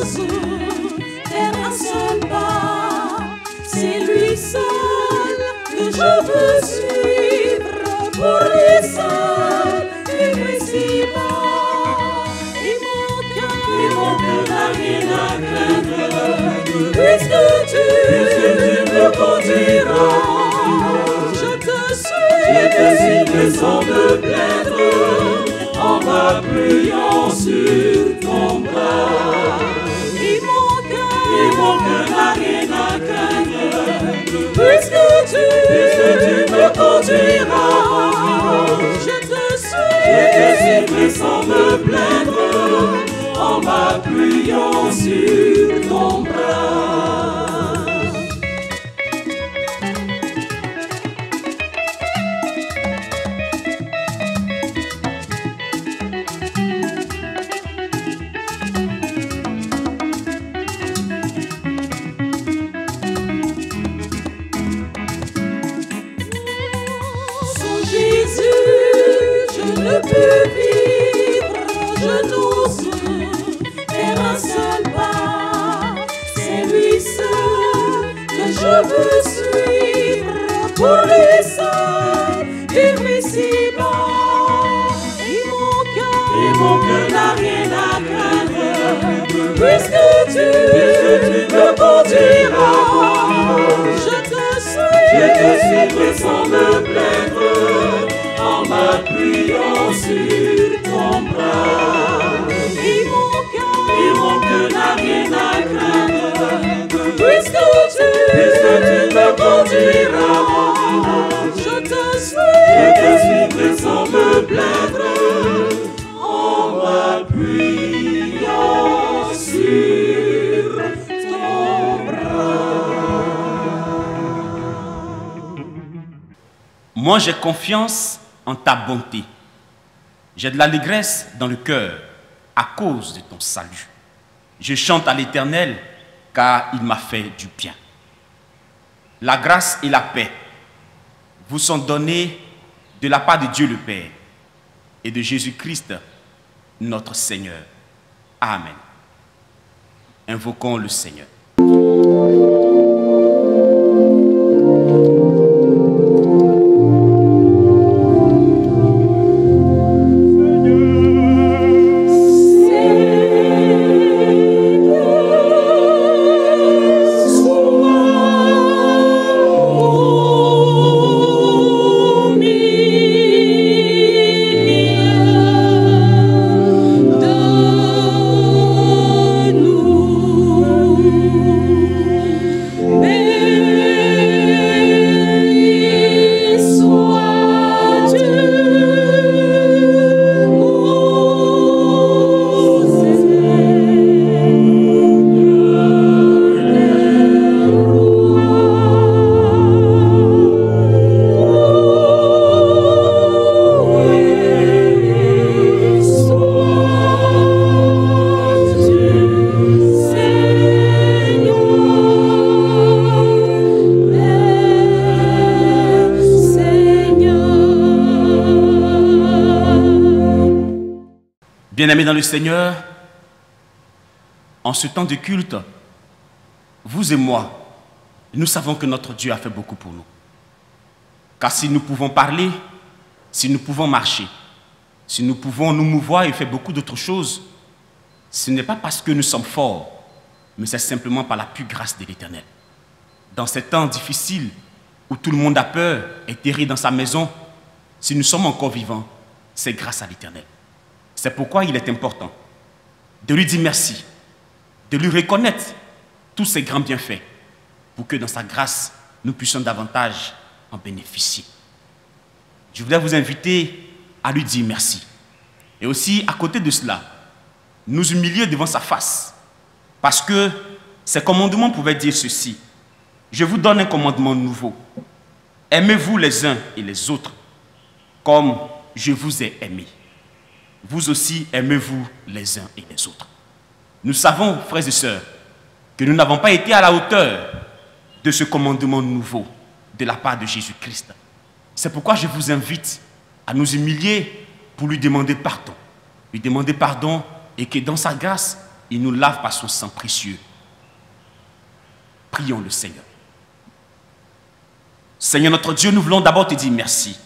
nous faire un seul pas. C'est lui seul que je veux suivre, pour lui seul irrésistible. Et mon cœur n'a rien à craindre, puisque tu me conduiras. Je te suis sans me plaindre, en m'appuyant sur ton bras. Et mon cœur n'a rien à craindre, puisque tu me conduiras. Je te suis sans me plaindre, en m'appuyant sur ton bras. Je peux vivre, je n'ose faire un seul pas. C'est lui seul que je veux suivre, pour lui seul irrésistible. Et mon cœur n'a rien à craindre, puisque tu me conduiras. Je te suis sans me plaindre, en m'appuyant sur ton bras. Et mon cœur n'a rien à craindre, puisque tu me conduiras. Je te suivrai sans me plaindre, en m'appuyant sur ton bras. Moi, j'ai confiance en ta bonté. J'ai de l'allégresse dans le cœur à cause de ton salut. Je chante à l'Éternel car il m'a fait du bien. La grâce et la paix vous sont données de la part de Dieu le Père et de Jésus-Christ, notre Seigneur. Amen. Invoquons le Seigneur. Bien-aimés dans le Seigneur, en ce temps de culte, vous et moi, nous savons que notre Dieu a fait beaucoup pour nous. Car si nous pouvons parler, si nous pouvons marcher, si nous pouvons nous mouvoir et faire beaucoup d'autres choses, ce n'est pas parce que nous sommes forts, mais c'est simplement par la pure grâce de l'Éternel. Dans ces temps difficiles où tout le monde a peur et terré dans sa maison, si nous sommes encore vivants, c'est grâce à l'Éternel. C'est pourquoi il est important de lui dire merci, de lui reconnaître tous ses grands bienfaits, pour que dans sa grâce, nous puissions davantage en bénéficier. Je voudrais vous inviter à lui dire merci. Et aussi, à côté de cela, nous humilier devant sa face. Parce que ses commandements pouvaient dire ceci: je vous donne un commandement nouveau. Aimez-vous les uns et les autres comme je vous ai aimé. Vous aussi, aimez-vous les uns et les autres. Nous savons, frères et sœurs, que nous n'avons pas été à la hauteur de ce commandement nouveau de la part de Jésus-Christ. C'est pourquoi je vous invite à nous humilier pour lui demander pardon. Lui demander pardon et que dans sa grâce, Il nous lave par son sang précieux. Prions le Seigneur. Seigneur notre Dieu, nous voulons d'abord te dire merci.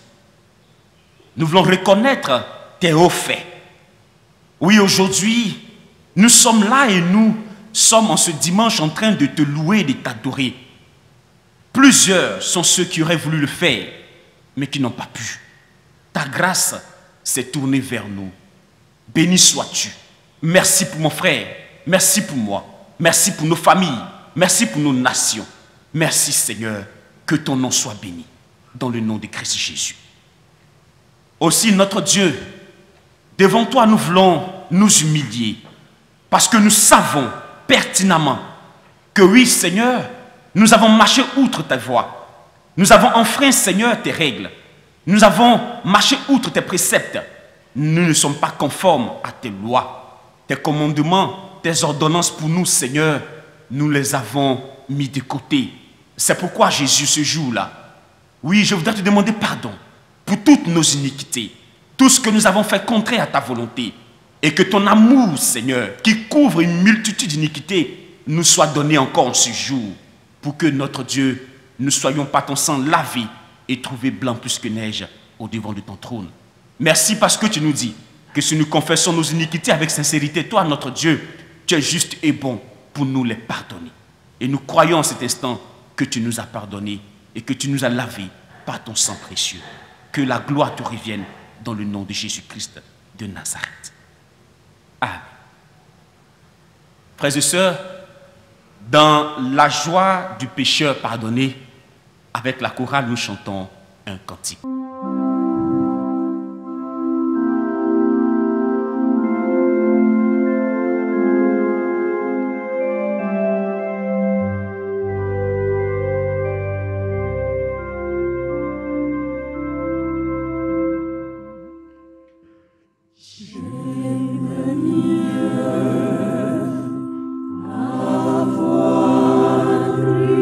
Nous voulons reconnaître tes hauts faits. Oui, aujourd'hui, nous sommes là et nous sommes en ce dimanche en train de te louer et de t'adorer. Plusieurs sont ceux qui auraient voulu le faire, mais qui n'ont pas pu. Ta grâce s'est tournée vers nous. Béni sois-tu. Merci pour mon frère. Merci pour moi. Merci pour nos familles. Merci pour nos nations. Merci Seigneur. Que ton nom soit béni. Dans le nom de Christ Jésus. Aussi notre Dieu, devant toi nous voulons nous humilier. Parce que nous savons pertinemment que oui Seigneur, nous avons marché outre ta voie. Nous avons enfreint Seigneur tes règles. Nous avons marché outre tes préceptes. Nous ne sommes pas conformes à tes lois. Tes commandements, tes ordonnances pour nous Seigneur, nous les avons mis de côté. C'est pourquoi Jésus ce jour-là, oui je voudrais te demander pardon pour toutes nos iniquités. Tout ce que nous avons fait contraire à ta volonté. Et que ton amour Seigneur, qui couvre une multitude d'iniquités, nous soit donné encore en ce jour. Pour que notre Dieu, nous soyons par ton sang lavés et trouvés blancs plus que neige au devant de ton trône. Merci parce que tu nous dis que si nous confessons nos iniquités avec sincérité, toi notre Dieu, tu es juste et bon pour nous les pardonner. Et nous croyons en cet instant que tu nous as pardonné et que tu nous as lavés par ton sang précieux. Que la gloire te revienne dans le nom de Jésus-Christ de Nazareth. Amen. Frères et sœurs, dans la joie du pécheur pardonné, avec la chorale, nous chantons un cantique. Avoir Christ,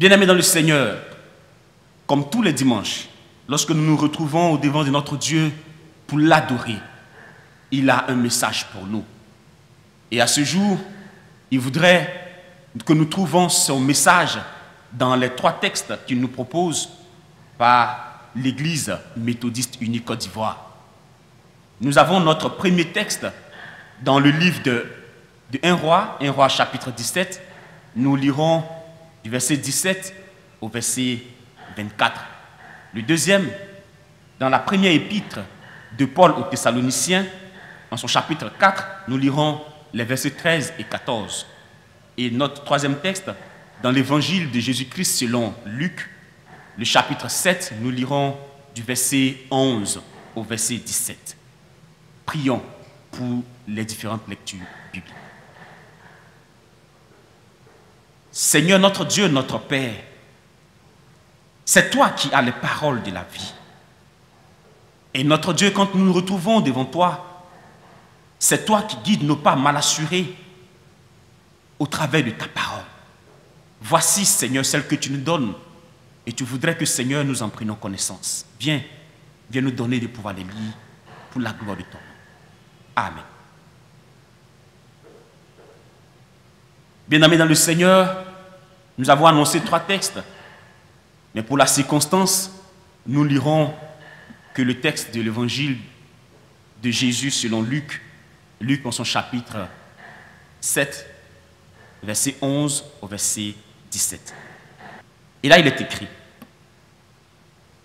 Bien-aimés dans le Seigneur, comme tous les dimanches, lorsque nous nous retrouvons au devant de notre Dieu pour l'adorer, il a un message pour nous. Et à ce jour, il voudrait que nous trouvions son message dans les 3 textes qu'il nous propose par l'Église méthodiste unique Côte d'Ivoire. Nous avons notre premier texte dans le livre de 1 Roi chapitre 17. Nous lirons du verset 17 au verset 24. Le deuxième, dans la première épître de Paul aux Thessaloniciens, dans son chapitre 4, nous lirons les versets 13 et 14. Et notre troisième texte, dans l'évangile de Jésus-Christ selon Luc, le chapitre 7, nous lirons du verset 11 au verset 17. Prions pour les différentes lectures bibliques. Seigneur notre Dieu, notre Père, c'est toi qui as les paroles de la vie. Et notre Dieu, quand nous nous retrouvons devant toi, c'est toi qui guides nos pas mal assurés au travers de ta parole. Voici, Seigneur, celle que tu nous donnes. Et tu voudrais que, Seigneur, nous en prenions connaissance. Viens nous donner de pouvoir les lire pour la gloire de ton nom. Amen. Bien-aimés dans le Seigneur, nous avons annoncé 3 textes. Mais pour la circonstance, nous lirons que le texte de l'évangile de Jésus selon Luc, Luc en son chapitre 7, verset 11 au verset 17. Et là, il est écrit: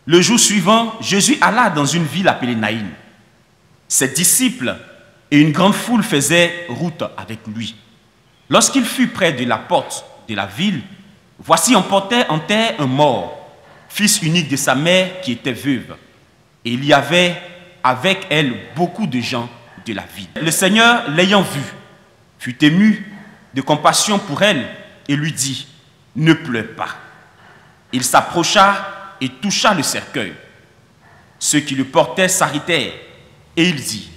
le jour suivant, Jésus alla dans une ville appelée Naïn. Ses disciples et une grande foule faisaient route avec lui. Lorsqu'il fut près de la porte de la ville, voici on portait en terre un mort, fils unique de sa mère qui était veuve. Et il y avait avec elle beaucoup de gens de la ville. Le Seigneur, l'ayant vue, fut ému de compassion pour elle et lui dit: ne pleure pas. Il s'approcha et toucha le cercueil. Ceux qui le portaient s'arrêtèrent et il dit: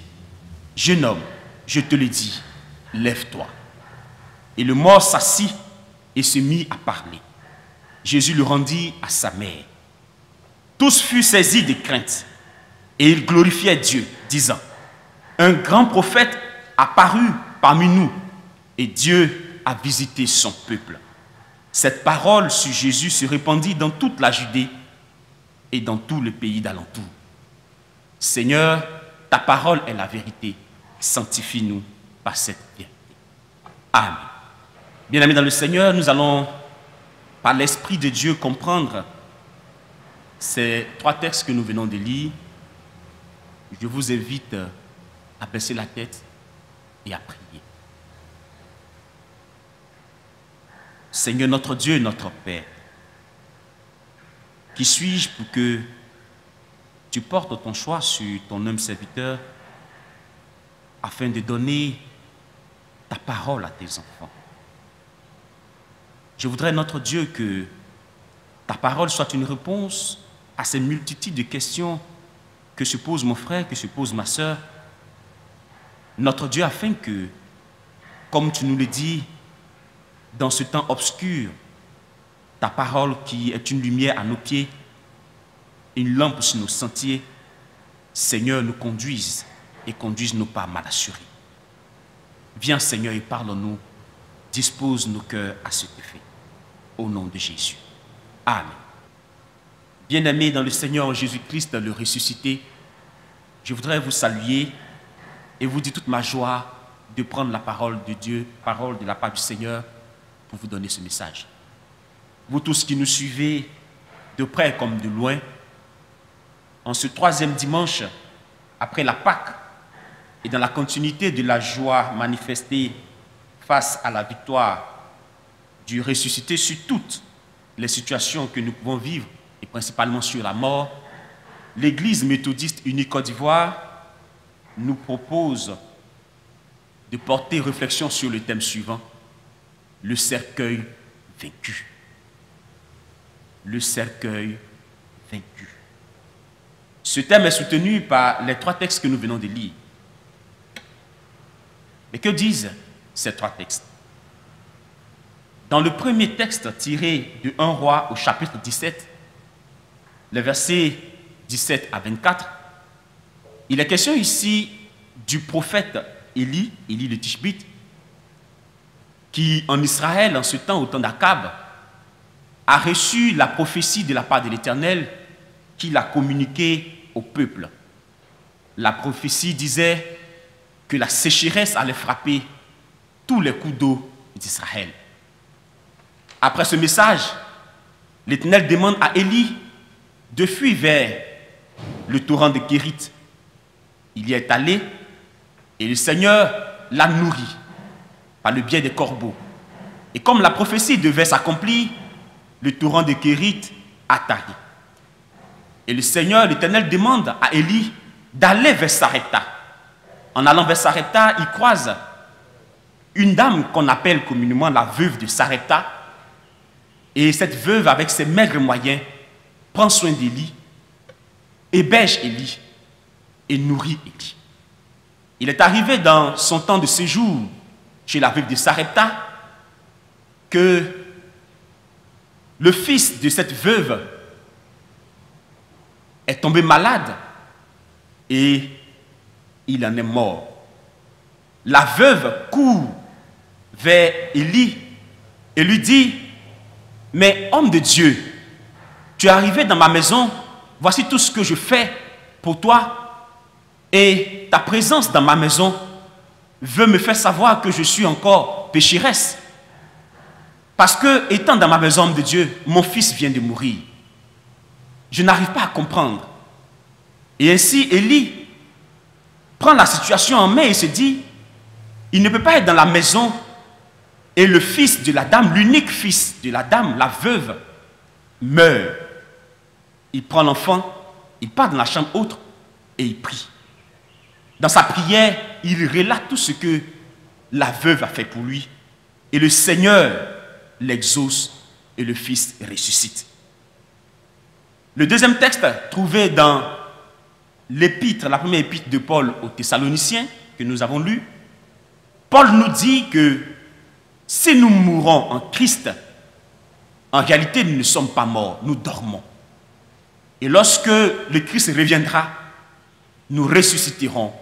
jeune homme, je te le dis, lève-toi. Et le mort s'assit et se mit à parler. Jésus le rendit à sa mère. Tous furent saisis de crainte et ils glorifiaient Dieu, disant: un grand prophète apparut parmi nous et Dieu a visité son peuple. Cette parole sur Jésus se répandit dans toute la Judée et dans tout le pays d'alentour. Seigneur, ta parole est la vérité. Sanctifie-nous par cette vérité. Amen. Bien-aimés dans le Seigneur, nous allons, par l'Esprit de Dieu, comprendre ces 3 textes que nous venons de lire. Je vous invite à baisser la tête et à prier. Seigneur notre Dieu et notre Père, qui suis-je pour que tu portes ton choix sur ton homme serviteur afin de donner ta parole à tes enfants. Je voudrais, notre Dieu, que ta parole soit une réponse à ces multitudes de questions que se pose mon frère, que se pose ma sœur. Notre Dieu, afin que, comme tu nous le dis, dans ce temps obscur, ta parole qui est une lumière à nos pieds, une lampe sur nos sentiers, Seigneur, nous conduise et conduise nos pas mal assurés. Viens, Seigneur, et parle-nous. Dispose nos cœurs à cet effet. Au nom de Jésus. Amen. Bien-aimés dans le Seigneur Jésus-Christ, le ressuscité, je voudrais vous saluer et vous dire toute ma joie de prendre la parole de Dieu, parole de la part du Seigneur, pour vous donner ce message. Vous tous qui nous suivez de près comme de loin, en ce 3e dimanche, après la Pâque, et dans la continuité de la joie manifestée face à la victoire du ressuscité sur toutes les situations que nous pouvons vivre, et principalement sur la mort, l'Église méthodiste unique Côte d'Ivoire nous propose de porter réflexion sur le thème suivant: le cercueil vaincu. Le cercueil vaincu. Ce thème est soutenu par les 3 textes que nous venons de lire. Mais que disent ces 3 textes? Dans le premier texte tiré de 1 Roi au chapitre 17, les versets 17 à 24, il est question ici du prophète Élie le Tishbite, qui en Israël, en ce temps, au temps d'Akab, a reçu la prophétie de la part de l'Éternel qu'il a communiquée au peuple. La prophétie disait que la sécheresse allait frapper tous les coups d'eau d'Israël. Après ce message, l'Éternel demande à Élie de fuir vers le torrent de Kérit. Il y est allé et le Seigneur l'a nourri par le biais des corbeaux. Et comme la prophétie devait s'accomplir, le torrent de Kérit a taillé. Et le Seigneur, l'Éternel, demande à Élie d'aller vers Sarepta. En allant vers Sarepta, il croise une dame qu'on appelle communément la veuve de Sarepta. Et cette veuve, avec ses maigres moyens, prend soin d'Élie, héberge Élie et nourrit Élie. Il est arrivé dans son temps de séjour chez la veuve de Sarepta que le fils de cette veuve est tombé malade et il en est mort. La veuve court vers Élie et lui dit: mais homme de Dieu, tu es arrivé dans ma maison, voici tout ce que je fais pour toi, et ta présence dans ma maison veut me faire savoir que je suis encore pécheresse. Parce que, étant dans ma maison, homme de Dieu, mon fils vient de mourir. Je n'arrive pas à comprendre. Et ainsi, Élie prend la situation en main et se dit: il ne peut pas être dans la maison et le fils de la dame, l'unique fils de la dame, la veuve, meurt. Il prend l'enfant, il part dans la chambre haute et il prie. Dans sa prière, il relate tout ce que la veuve a fait pour lui. Et le Seigneur l'exauce et le fils ressuscite. Le deuxième texte trouvé dans l'épître, la première épître de Paul aux Thessaloniciens que nous avons lu, Paul nous dit que si nous mourons en Christ, en réalité nous ne sommes pas morts, nous dormons. Et lorsque le Christ reviendra, nous ressusciterons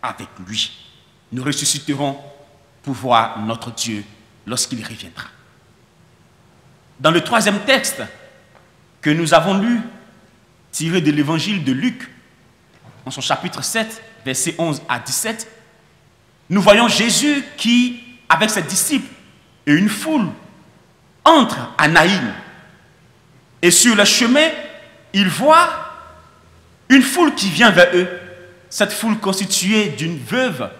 avec lui. Nous ressusciterons pour voir notre Dieu lorsqu'il reviendra. Dans le troisième texte que nous avons lu, tiré de l'évangile de Luc, en son chapitre 7, versets 11 à 17, nous voyons Jésus qui, avec ses disciples et une foule, entre à Naïm. Et sur le chemin, il voit une foule qui vient vers eux. Cette foule constituée d'une veuve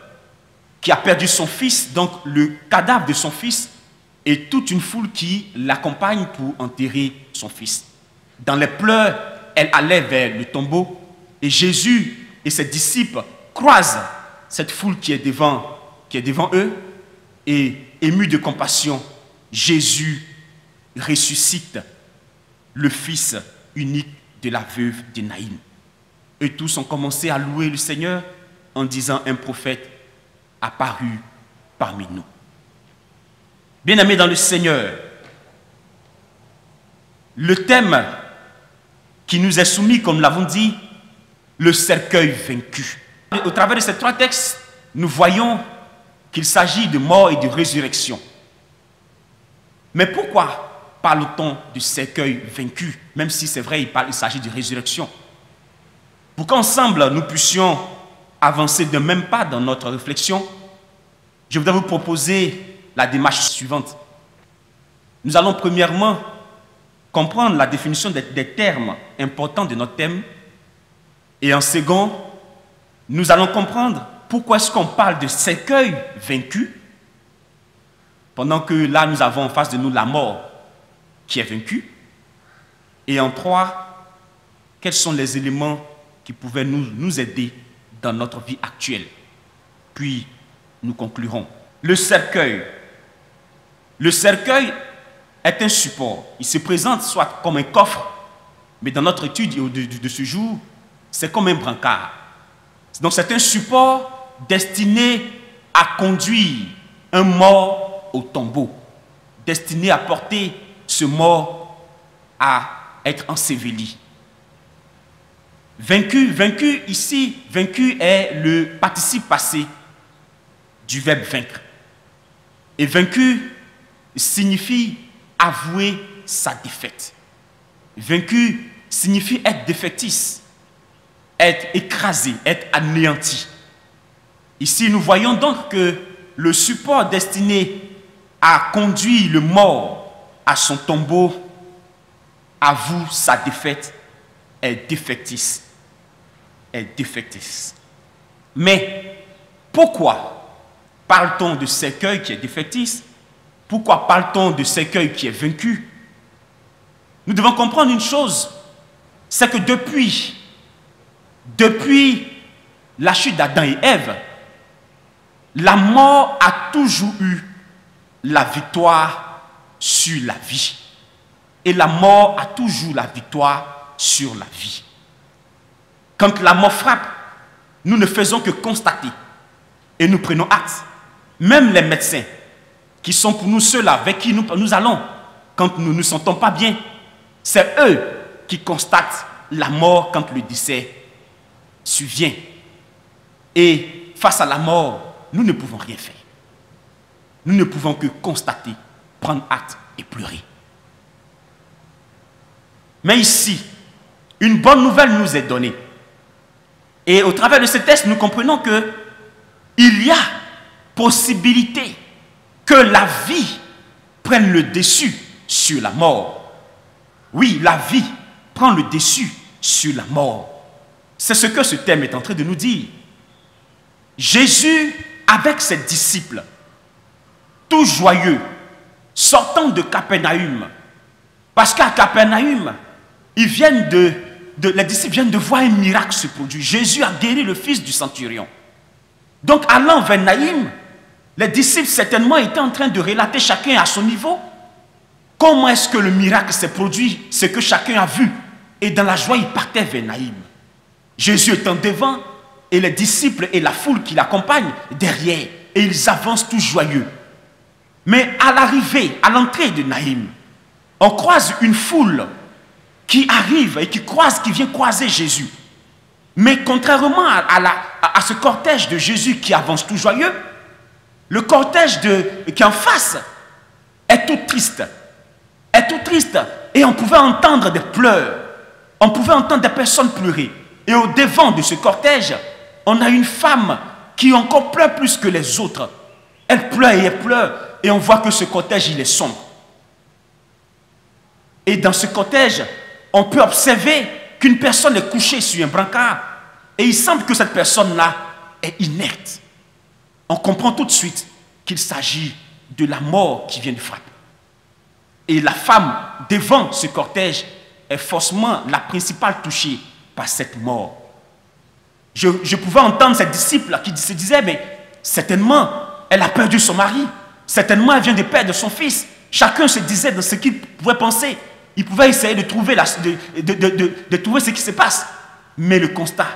qui a perdu son fils, donc le cadavre de son fils, et toute une foule qui l'accompagne pour enterrer son fils. Dans les pleurs, elle allait vers le tombeau et Jésus et ses disciples croisent cette foule qui est devant eux et, ému de compassion, Jésus ressuscite le fils unique de la veuve de Naïm. Et tous ont commencé à louer le Seigneur en disant: un prophète apparu parmi nous. Bien-aimés dans le Seigneur, le thème qui nous est soumis, comme nous l'avons dit, le cercueil vaincu. Au travers de ces trois textes, nous voyons qu'il s'agit de mort et de résurrection. Mais pourquoi parle-t-on du cercueil vaincu, même si c'est vrai, il s'agit de résurrection? Pour qu'ensemble nous puissions avancer d'un même pas dans notre réflexion, je voudrais vous proposer la démarche suivante. Nous allons premièrement comprendre la définition des termes importants de notre thème, et en second, nous allons comprendre pourquoi est-ce qu'on parle de cercueil vaincu, pendant que là nous avons en face de nous la mort qui est vaincue, et en trois, quels sont les éléments qui pouvaient nous aider dans notre vie actuelle. Puis nous conclurons. Le cercueil. Le cercueil est un support. Il se présente soit comme un coffre, mais dans notre étude de ce jour, c'est comme un brancard. Donc c'est un support destiné à conduire un mort au tombeau. destiné à porter ce mort à être enseveli. Vaincu, vaincu ici, vaincu est le participe passé du verbe vaincre. Et vaincu signifie avouer sa défaite. Vaincu signifie être défaitiste, être écrasé, être anéanti. Ici, nous voyons donc que le support destiné à conduire le mort à son tombeau avoue sa défaite, est défaitiste. Est défaitiste. Mais pourquoi parle-t-on de cercueil qui est défaitiste? Pourquoi parle-t-on de cercueil qui est vaincu? Nous devons comprendre une chose, c'est que depuis la chute d'Adam et Ève, la mort a toujours eu la victoire sur la vie. Et la mort a toujours la victoire sur la vie. Quand la mort frappe, nous ne faisons que constater et nous prenons acte. Même les médecins, qui sont pour nous ceux-là avec qui nous allons, quand nous ne nous sentons pas bien, c'est eux qui constatent la mort quand le décès survient. Et face à la mort, nous ne pouvons rien faire. Nous ne pouvons que constater, prendre acte et pleurer. Mais ici, une bonne nouvelle nous est donnée. Et au travers de ce texte, nous comprenons qu'il y a possibilité que la vie prenne le dessus sur la mort. Oui, la vie prend le dessus sur la mort. C'est ce que ce thème est en train de nous dire. Jésus, avec ses disciples, tout joyeux, sortant de Capernaüm, parce qu'à Capernaüm, les disciples viennent de voir un miracle se produire. Jésus a guéri le fils du centurion. Donc, allant vers Naïm, les disciples certainement étaient en train de relater chacun à son niveau comment est-ce que le miracle s'est produit, ce que chacun a vu. Et dans la joie, ils partaient vers Naïm. Jésus étant devant, et les disciples et la foule qui l'accompagnent derrière. Et ils avancent tous joyeux. Mais à l'arrivée, à l'entrée de Naïm, on croise une foule qui arrive et qui vient croiser Jésus. Mais contrairement à ce cortège de Jésus qui avance tout joyeux, le cortège qui est en face est tout triste. Est tout triste. Et on pouvait entendre des pleurs. On pouvait entendre des personnes pleurer. Et au devant de ce cortège, on a une femme qui encore pleure plus que les autres. Elle pleure et elle pleure. Et on voit que ce cortège, il est sombre. Et dans ce cortège, on peut observer qu'une personne est couchée sur un brancard. Et il semble que cette personne-là est inerte. On comprend tout de suite qu'il s'agit de la mort qui vient de frapper. Et la femme devant ce cortège est forcément la principale touchée par cette mort. Je pouvais entendre cette disciple qui se disait, mais certainement, elle a perdu son mari. Certainement, elle vient de perdre son fils. Chacun se disait de ce qu'il pouvait penser. Il pouvait essayer de trouver, de trouver ce qui se passe. Mais le constat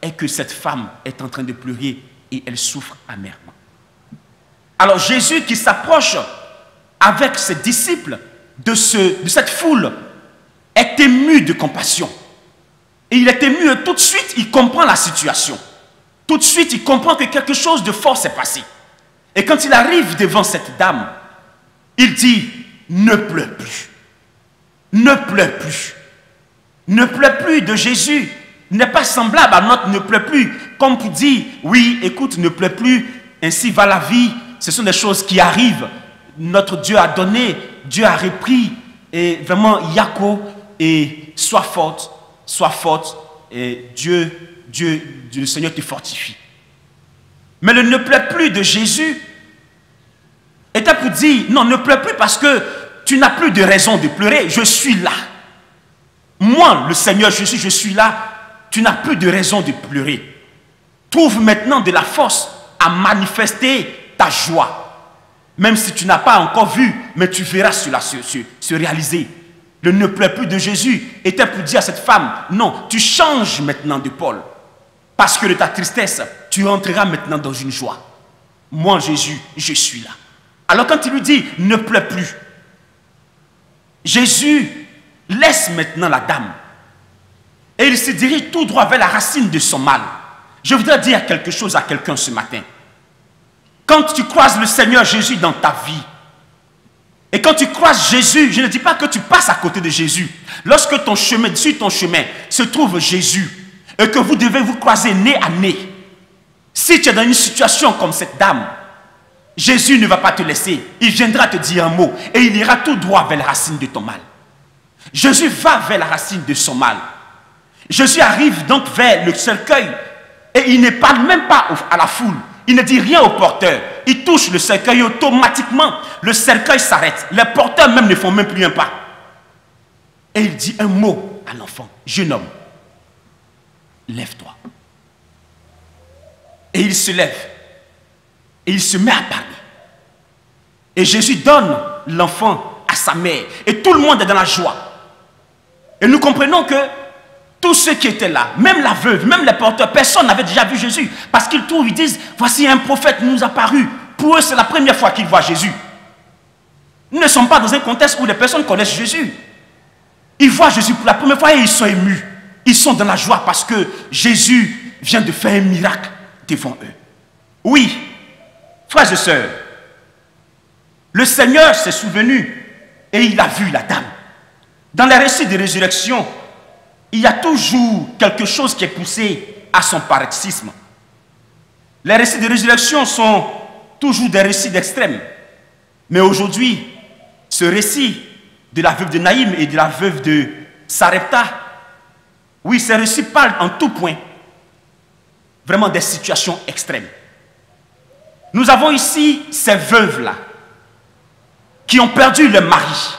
est que cette femme est en train de pleurer et elle souffre amèrement. Alors Jésus qui s'approche avec ses disciples de cette foule est ému de compassion. Et il est ému et tout de suite il comprend la situation. Tout de suite il comprend que quelque chose de fort s'est passé. Et quand il arrive devant cette dame, il dit, ne pleure plus. Ne pleure plus. Ne pleure plus de Jésus n'est pas semblable à notre ne pleure plus. Comme pour dire, oui, écoute, ne pleure plus, ainsi va la vie. Ce sont des choses qui arrivent. Notre Dieu a donné, Dieu a repris. Et vraiment, Yako, et sois forte, et Dieu, le Seigneur te fortifie. Mais le ne pleure plus de Jésus était pour dire, non, ne pleure plus parce que tu n'as plus de raison de pleurer, je suis là. Moi, le Seigneur, je suis là, tu n'as plus de raison de pleurer. Trouve maintenant de la force à manifester ta joie. Même si tu n'as pas encore vu, mais tu verras cela se réaliser. Le ne pleure plus de Jésus était pour dire à cette femme, non, tu changes maintenant de pôle. Parce que de ta tristesse, tu entreras maintenant dans une joie. Moi, Jésus, je suis là. Alors quand il lui dit, ne pleure plus, Jésus laisse maintenant la dame et il se dirige tout droit vers la racine de son mal. Je voudrais dire quelque chose à quelqu'un ce matin. Quand tu croises le Seigneur Jésus dans ta vie, et quand tu croises Jésus, je ne dis pas que tu passes à côté de Jésus. Lorsque ton chemin, sur ton chemin, se trouve Jésus, et que vous devez vous croiser nez à nez, si tu es dans une situation comme cette dame, Jésus ne va pas te laisser. Il viendra te dire un mot, et il ira tout droit vers la racine de ton mal. Jésus va vers la racine de son mal. Jésus arrive donc vers le cercueil, et il ne parle même pas à la foule. Il ne dit rien au porteur. Il touche le cercueil et automatiquement, le cercueil s'arrête. Les porteurs même ne font même plus un pas. Et il dit un mot à l'enfant. Jeune homme, lève-toi. Et il se lève. Et il se met à parler. Et Jésus donne l'enfant à sa mère. Et tout le monde est dans la joie. Et nous comprenons que tous ceux qui étaient là, même la veuve, même les porteurs, personne n'avait déjà vu Jésus. Parce qu'ils trouvent, ils disent, voici un prophète nous a paru. Pour eux, c'est la première fois qu'ils voient Jésus. Nous ne sommes pas dans un contexte où les personnes connaissent Jésus. Ils voient Jésus pour la première fois et ils sont émus. Ils sont dans la joie parce que Jésus vient de faire un miracle devant eux. Oui, frères et sœurs, le Seigneur s'est souvenu et il a vu la dame. Dans les récits de résurrection, il y a toujours quelque chose qui est poussé à son paroxysme. Les récits de résurrection sont toujours des récits d'extrême. Mais aujourd'hui, ce récit de la veuve de Naïm et de la veuve de Sarepta, oui, ces récits parlent en tout point vraiment des situations extrêmes. Nous avons ici ces veuves-là qui ont perdu leur mari.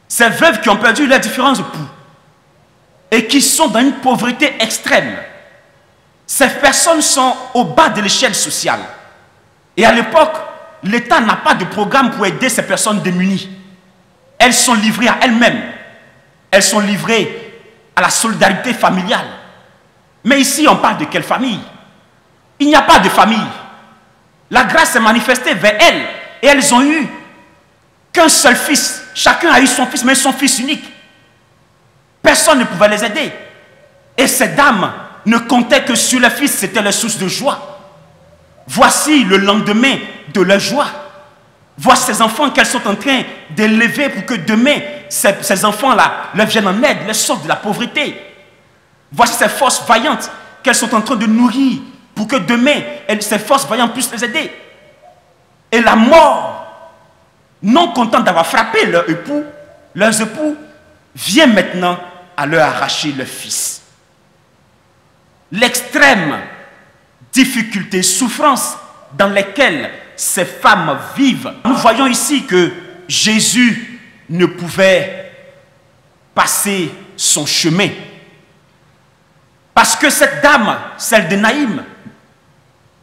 Ces veuves qui ont perdu leurs différents époux et qui sont dans une pauvreté extrême. Ces personnes sont au bas de l'échelle sociale. Et à l'époque, l'État n'a pas de programme pour aider ces personnes démunies. Elles sont livrées à elles-mêmes. Elles sont livrées à la solidarité familiale. Mais ici, on parle de quelle famille? Il n'y a pas de famille. La grâce s'est manifestée vers elles. Et elles ont eu qu'un seul fils. Chacun a eu son fils, mais son fils unique. Personne ne pouvait les aider. Et ces dames ne comptaient que sur le fils, c'était leur source de joie. Voici le lendemain de leur joie. Voici ces enfants qu'elles sont en train d'élever pour que demain, ces enfants-là leur viennent en aide, les sortent de la pauvreté. Voici ces forces vaillantes qu'elles sont en train de nourrir pour que demain, ces forces vaillantes puissent les aider. Et la mort, non contente d'avoir frappé leurs époux, vient maintenant à leur arracher leur fils. L'extrême difficulté, souffrance dans lesquelles ces femmes vivent. Nous voyons ici que Jésus ne pouvait passer son chemin. Parce que cette dame, celle de Naïm,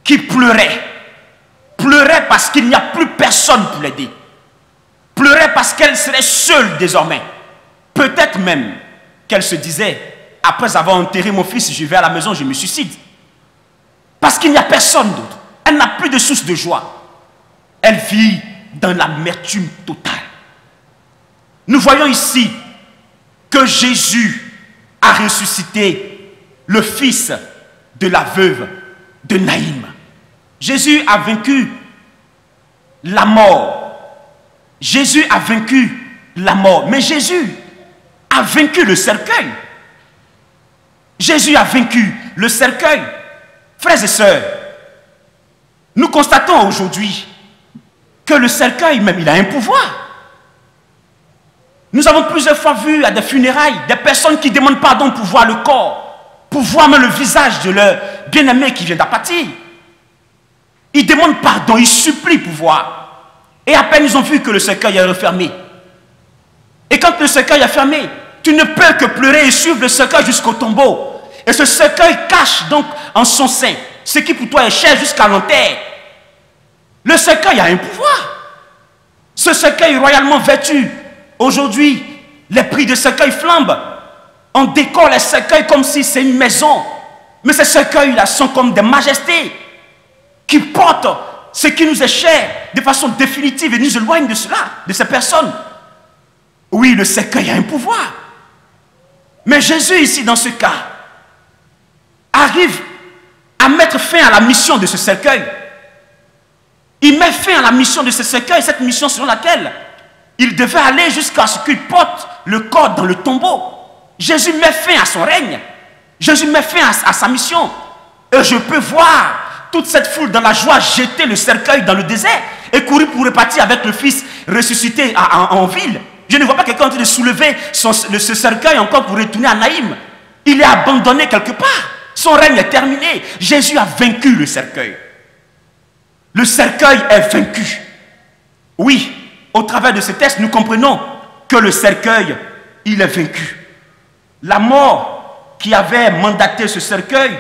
qui pleurait parce qu'il n'y a plus personne pour l'aider. Pleurait parce qu'elle serait seule désormais. Peut-être même qu'elle se disait, après avoir enterré mon fils, je vais à la maison, je me suicide. Parce qu'il n'y a personne d'autre. Elle n'a plus de source de joie. Elle vit dans l'amertume totale. Nous voyons ici que Jésus a ressuscité le fils de la veuve de Naïm. Jésus a vaincu la mort. Jésus a vaincu la mort. Mais Jésus a vaincu le cercueil. Jésus a vaincu le cercueil. Frères et sœurs, nous constatons aujourd'hui que le cercueil même, il a un pouvoir. Nous avons plusieurs fois vu à des funérailles des personnes qui demandent pardon pour voir le corps, pour voir même le visage de leur bien-aimé qui vient d'apatir. Ils demandent pardon, ils supplient pour voir. Et à peine ils ont vu que le cercueil est refermé. Et quand le cercueil est fermé, tu ne peux que pleurer et suivre le cercueil jusqu'au tombeau. Et ce cercueil cache donc en son sein ce qui pour toi est cher jusqu'à l'enterre. Le cercueil a un pouvoir. Ce cercueil royalement vêtu. Aujourd'hui, les prix de cercueil flambent. On décore les cercueils comme si c'est une maison. Mais ces cercueils-là sont comme des majestés qui portent ce qui nous est cher de façon définitive et nous éloignent de cela, de ces personnes. Oui, le cercueil a un pouvoir. Mais Jésus, ici, dans ce cas, arrive à mettre fin à la mission de ce cercueil. Il met fin à la mission de ce cercueil, cette mission selon laquelle il devait aller jusqu'à ce qu'il porte le corps dans le tombeau. Jésus met fin à son règne. Jésus met fin à sa mission. Et je peux voir toute cette foule dans la joie jeter le cercueil dans le désert et courir pour repartir avec le Fils ressuscité en ville. Je ne vois pas quelqu'un en train de soulever ce cercueil encore pour retourner à Naïm. Il est abandonné quelque part. Son règne est terminé. Jésus a vaincu le cercueil. Le cercueil est vaincu. Oui, au travers de ce texte, nous comprenons que le cercueil, il est vaincu. La mort qui avait mandaté ce cercueil,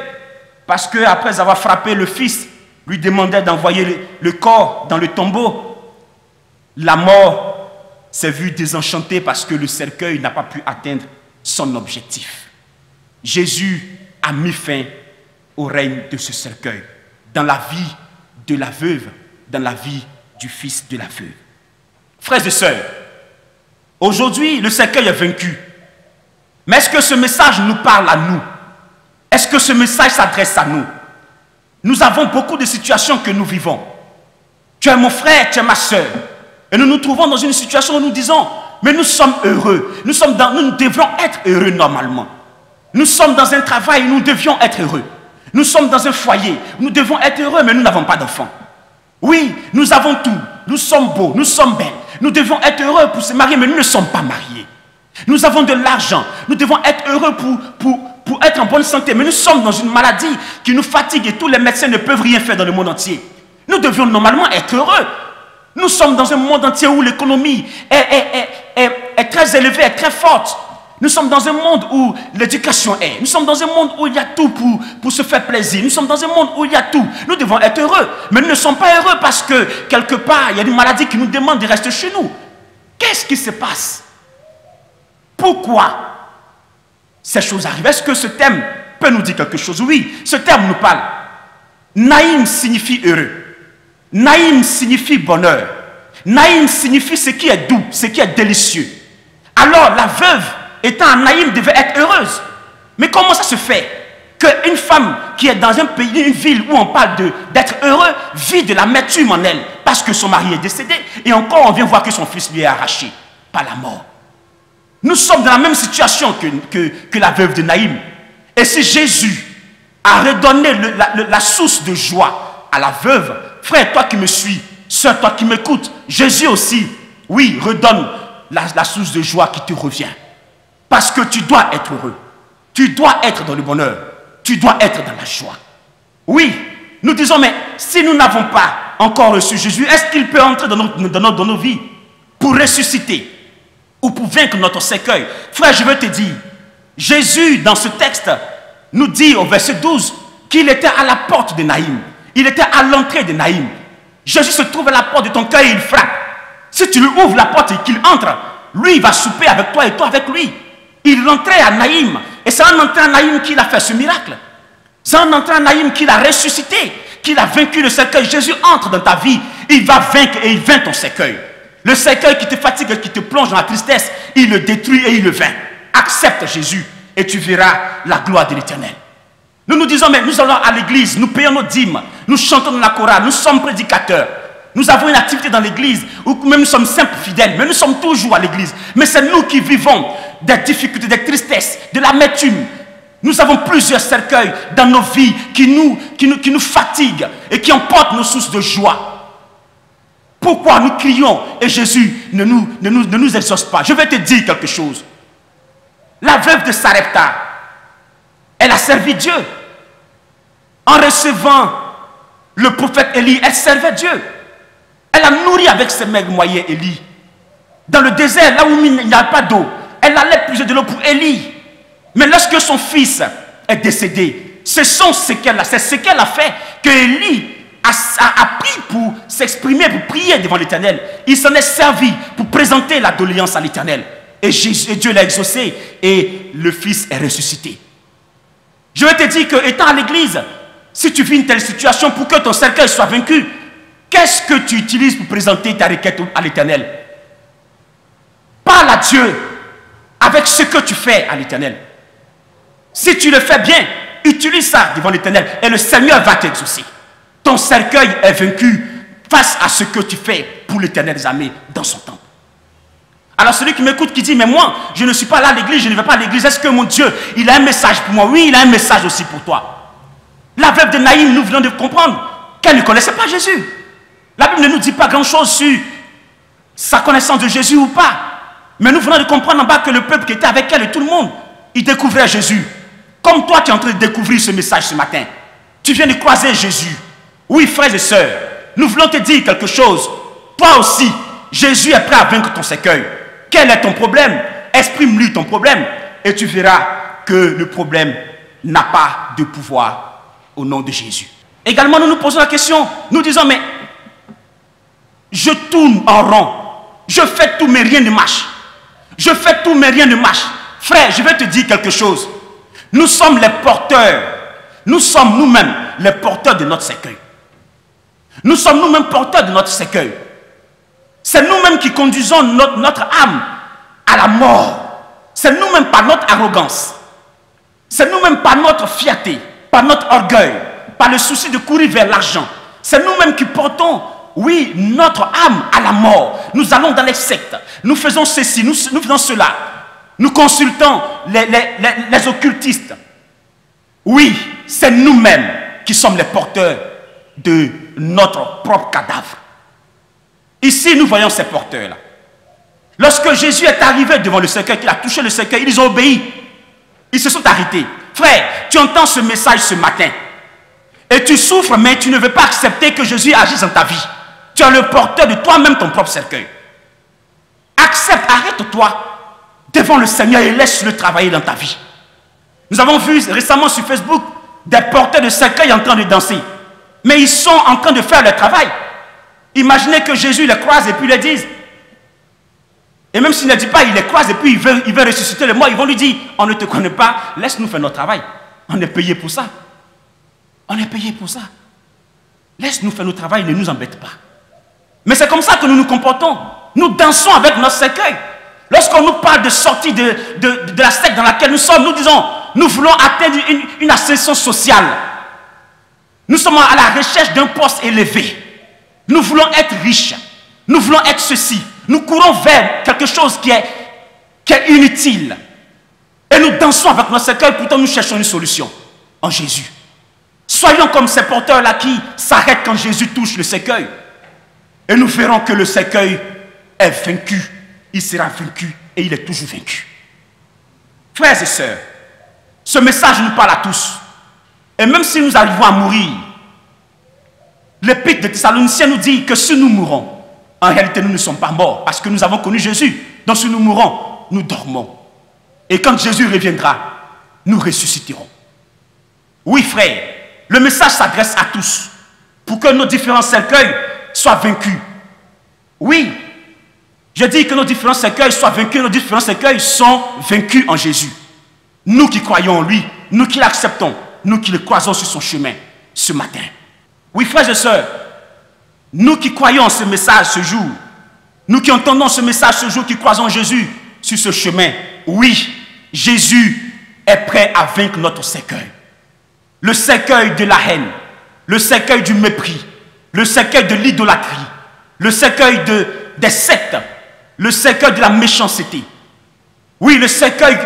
parce qu'après avoir frappé le Fils, lui demandait d'envoyer le corps dans le tombeau, la mort s'est vue désenchantée parce que le cercueil n'a pas pu atteindre son objectif. Jésus a mis fin au règne de ce cercueil, dans la vie de la veuve, dans la vie du fils de la veuve. Frères et sœurs, aujourd'hui, le cercueil est vaincu. Mais est-ce que ce message nous parle à nous? Est-ce que ce message s'adresse à nous? Nous avons beaucoup de situations que nous vivons. Tu es mon frère, tu es ma sœur. Et nous nous trouvons dans une situation où nous disons, mais nous sommes heureux. Nous devions être heureux normalement. Nous sommes dans un travail où nous devions être heureux. Nous sommes dans un foyer où nous devons être heureux, mais nous n'avons pas d'enfants. Oui, nous avons tout. Nous sommes beaux, nous sommes belles. Nous devons être heureux pour se marier, mais nous ne sommes pas mariés. Nous avons de l'argent. Nous devons être heureux pour être en bonne santé. Mais nous sommes dans une maladie qui nous fatigue et tous les médecins ne peuvent rien faire dans le monde entier. Nous devions normalement être heureux. Nous sommes dans un monde entier où l'économie est très élevée, est très forte. Nous sommes dans un monde où l'éducation est. Nous sommes dans un monde où il y a tout pour se faire plaisir. Nous sommes dans un monde où il y a tout. Nous devons être heureux. Mais nous ne sommes pas heureux parce que quelque part, il y a une maladie qui nous demande de rester chez nous. Qu'est-ce qui se passe? Pourquoi ces choses arrivent? Est-ce que ce thème peut nous dire quelque chose? Oui, ce terme nous parle. Naïm signifie heureux. Naïm signifie bonheur. Naïm signifie ce qui est doux, ce qui est délicieux. Alors la veuve étant à Naïm devait être heureuse. Mais comment ça se fait qu'une femme qui est dans un pays, une ville où on parle d'être heureux, vit de l'amertume en elle parce que son mari est décédé et encore on vient voir que son fils lui est arraché par la mort? Nous sommes dans la même situation que la veuve de Naïm. Et si Jésus a redonné la source de joie à la veuve, frère, toi qui me suis, sœur, toi qui m'écoutes, Jésus aussi, oui, redonne la source de joie qui te revient. Parce que tu dois être heureux. Tu dois être dans le bonheur. Tu dois être dans la joie. Oui, nous disons, mais si nous n'avons pas encore reçu Jésus, est-ce qu'il peut entrer dans nos vies pour ressusciter ou pour vaincre notre cercueil? Frère, je veux te dire, Jésus, dans ce texte, nous dit au verset 12 qu'il était à la porte de Naïm. Il était à l'entrée de Naïm. Jésus se trouve à la porte de ton cœur et il frappe. Si tu lui ouvres la porte et qu'il entre, lui, il va souper avec toi et toi avec lui. Il rentrait à Naïm. Et c'est en entrant à Naïm qu'il a fait ce miracle. C'est en entrant à Naïm qu'il a ressuscité, qu'il a vaincu le cercueil. Jésus entre dans ta vie. Il va vaincre et il vainc ton cercueil. Le cercueil qui te fatigue et qui te plonge dans la tristesse, il le détruit et il le vainc. Accepte Jésus et tu verras la gloire de l'Éternel. Nous nous disons, mais nous allons à l'église, nous payons nos dîmes, nous chantons dans la chorale, nous sommes prédicateurs. Nous avons une activité dans l'église, ou même nous sommes simples fidèles, mais nous sommes toujours à l'église. Mais c'est nous qui vivons des difficultés, des tristesses, de l'amertume. Nous avons plusieurs cercueils dans nos vies qui nous fatiguent et qui emportent nos sources de joie. Pourquoi nous crions et Jésus ne nous exauce pas? Je vais te dire quelque chose. La veuve de Sarepta, elle a servi Dieu. En recevant le prophète Élie, elle servait Dieu. Elle a nourri avec ses maigres moyens Élie. Dans le désert, là où il n'y a pas d'eau, elle allait puiser de l'eau pour Élie. Mais lorsque son fils est décédé, c'est ce qu'elle a fait que Élie a pris pour s'exprimer, pour prier devant l'Éternel. Il s'en est servi pour présenter la doléance à l'Éternel. Et Dieu l'a exaucé et le fils est ressuscité. Je vais te dire que, étant à l'église, si tu vis une telle situation pour que ton cercueil soit vaincu, qu'est-ce que tu utilises pour présenter ta requête à l'Éternel? Pas Parle à Dieu avec ce que tu fais à l'Éternel. Si tu le fais bien, utilise ça devant l'Éternel et le Seigneur va t'exaucer. Ton cercueil est vaincu face à ce que tu fais pour l'Éternel des armées dans son temple. Alors celui qui m'écoute, qui dit, mais moi, je ne suis pas là à l'église, je ne vais pas à l'église, est-ce que mon Dieu, il a un message pour moi? Oui, il a un message aussi pour toi. La veuve de Naïm, nous venons de comprendre qu'elle ne connaissait pas Jésus. La Bible ne nous dit pas grand-chose sur sa connaissance de Jésus ou pas. Mais nous venons de comprendre en bas que le peuple qui était avec elle et tout le monde, il découvrait Jésus. Comme toi, tu es en train de découvrir ce message ce matin. Tu viens de croiser Jésus. Oui, frères et sœurs, nous voulons te dire quelque chose. Toi aussi, Jésus est prêt à vaincre ton cercueil. Quel est ton problème? Exprime-lui ton problème et tu verras que le problème n'a pas de pouvoir au nom de Jésus. Également, nous nous posons la question, nous disons, mais je tourne en rond, je fais tout mais rien ne marche. Je fais tout mais rien ne marche. Frère, je vais te dire quelque chose. Nous sommes les porteurs, nous sommes nous-mêmes les porteurs de notre cercueil. Nous sommes nous-mêmes porteurs de notre cercueil. C'est nous-mêmes qui conduisons notre âme à la mort. C'est nous-mêmes par notre arrogance. C'est nous-mêmes par notre fierté, par notre orgueil, par le souci de courir vers l'argent. C'est nous-mêmes qui portons, oui, notre âme à la mort. Nous allons dans les sectes. Nous faisons ceci, nous faisons cela. Nous consultons les occultistes. Oui, c'est nous-mêmes qui sommes les porteurs de notre propre cadavre. Ici, nous voyons ces porteurs-là. Lorsque Jésus est arrivé devant le cercueil, qu'il a touché le cercueil, ils ont obéi. Ils se sont arrêtés. Frère, tu entends ce message ce matin. Et tu souffres, mais tu ne veux pas accepter que Jésus agisse dans ta vie. Tu es le porteur de toi-même ton propre cercueil. Accepte, arrête-toi devant le Seigneur et laisse-le travailler dans ta vie. Nous avons vu récemment sur Facebook des porteurs de cercueil en train de danser. Mais ils sont en train de faire le travail. Imaginez que Jésus les croise et puis les dise. Et même s'il ne dit pas, il les croise et puis il veut ressusciter les morts. Ils vont lui dire, on ne te connaît pas, laisse-nous faire notre travail. On est payé pour ça. On est payé pour ça. Laisse-nous faire notre travail, ne nous embête pas. Mais c'est comme ça que nous nous comportons. Nous dansons avec notre cercueil. Lorsqu'on nous parle de sortie de la secte dans laquelle nous sommes, nous disons, nous voulons atteindre une ascension sociale. Nous sommes à la recherche d'un poste élevé. Nous voulons être riches. Nous voulons être ceci. Nous courons vers quelque chose qui est inutile. Et nous dansons avec notre cercueil, pourtant nous cherchons une solution en Jésus. Soyons comme ces porteurs-là qui s'arrêtent quand Jésus touche le cercueil. Et nous verrons que le cercueil est vaincu. Il sera vaincu et il est toujours vaincu. Frères et sœurs, ce message nous parle à tous. Et même si nous arrivons à mourir, l'Épître de Thessaloniciens nous dit que si nous mourons, en réalité nous ne sommes pas morts parce que nous avons connu Jésus. Donc si nous mourons, nous dormons. Et quand Jésus reviendra, nous ressusciterons. Oui frère, le message s'adresse à tous pour que nos différents cercueils soient vaincus. Oui, je dis que nos différents cercueils soient vaincus, nos différents cercueils sont vaincus en Jésus. Nous qui croyons en lui, nous qui l'acceptons, nous qui le croisons sur son chemin ce matin. Oui, frères et sœurs, nous qui croyons en ce message ce jour, nous qui entendons ce message ce jour, qui croisons Jésus sur ce chemin, oui, Jésus est prêt à vaincre notre cercueil. Le cercueil de la haine, le cercueil du mépris, le cercueil de l'idolâtrie, le cercueil des sectes, le cercueil de la méchanceté. Oui, le cercueil,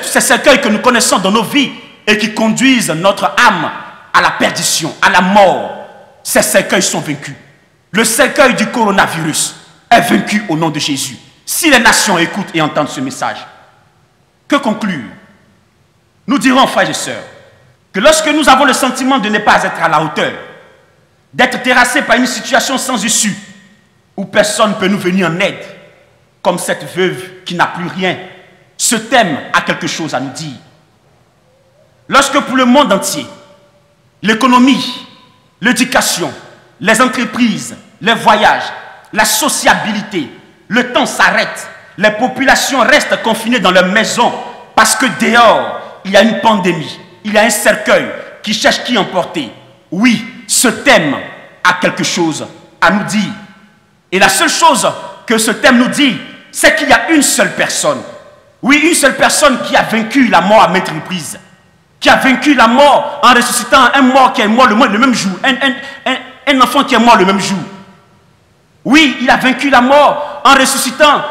ces cercueils que nous connaissons dans nos vies et qui conduisent notre âme à la perdition, à la mort. Ces cercueils sont vaincus. Le cercueil du coronavirus est vaincu au nom de Jésus. Si les nations écoutent et entendent ce message, que conclure? Nous dirons, frères et sœurs, que lorsque nous avons le sentiment de ne pas être à la hauteur, d'être terrassés par une situation sans issue, où personne ne peut nous venir en aide, comme cette veuve qui n'a plus rien, ce thème a quelque chose à nous dire. Lorsque pour le monde entier, l'économie, l'éducation, les entreprises, les voyages, la sociabilité, le temps s'arrête, les populations restent confinées dans leurs maisons parce que dehors, il y a une pandémie, il y a un cercueil qui cherche qui emporter. Oui, ce thème a quelque chose à nous dire. Et la seule chose que ce thème nous dit, c'est qu'il y a une seule personne. Oui, une seule personne qui a vaincu la mort à maintes reprises. Qui a vaincu la mort en ressuscitant un mort qui est mort le même jour. Un enfant qui est mort le même jour. Oui, il a vaincu la mort en ressuscitant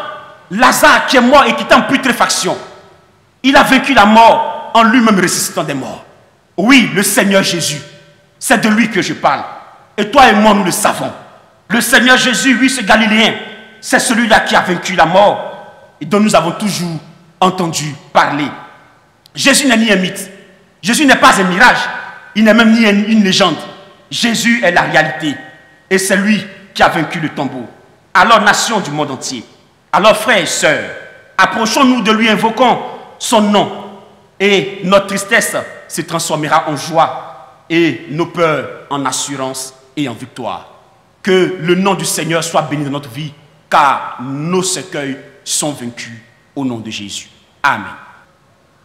Lazare qui est mort et qui est en putréfaction. Il a vaincu la mort en lui-même ressuscitant des morts. Oui, le Seigneur Jésus. C'est de lui que je parle. Et toi et moi, nous le savons. Le Seigneur Jésus, oui, ce Galiléen, c'est celui-là qui a vaincu la mort et dont nous avons toujours entendu parler. Jésus n'est ni un mythe. Jésus n'est pas un mirage. Il n'est même ni une légende. Jésus est la réalité. Et c'est lui qui a vaincu le tombeau. Alors, nation du monde entier, alors frères et sœurs, approchons-nous de lui, invoquons son nom. Et notre tristesse se transformera en joie et nos peurs en assurance et en victoire. Que le nom du Seigneur soit béni dans notre vie, car nos cercueils sont vaincus au nom de Jésus. Amen.